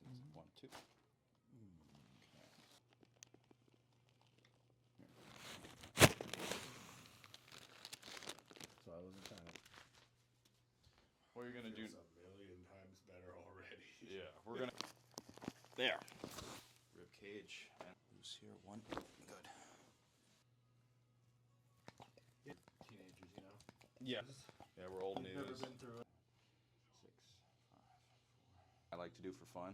nice. It's 1, 2. So I wasn't trying to. What are you gonna do? It's a million times better already. Yeah, we're gonna. There. Rib cage. And loose here. 1. Good. Teenagers, you know. Yeah. Yeah, we're old I've never news. been through it. 6, 5, 4. I like to do for fun.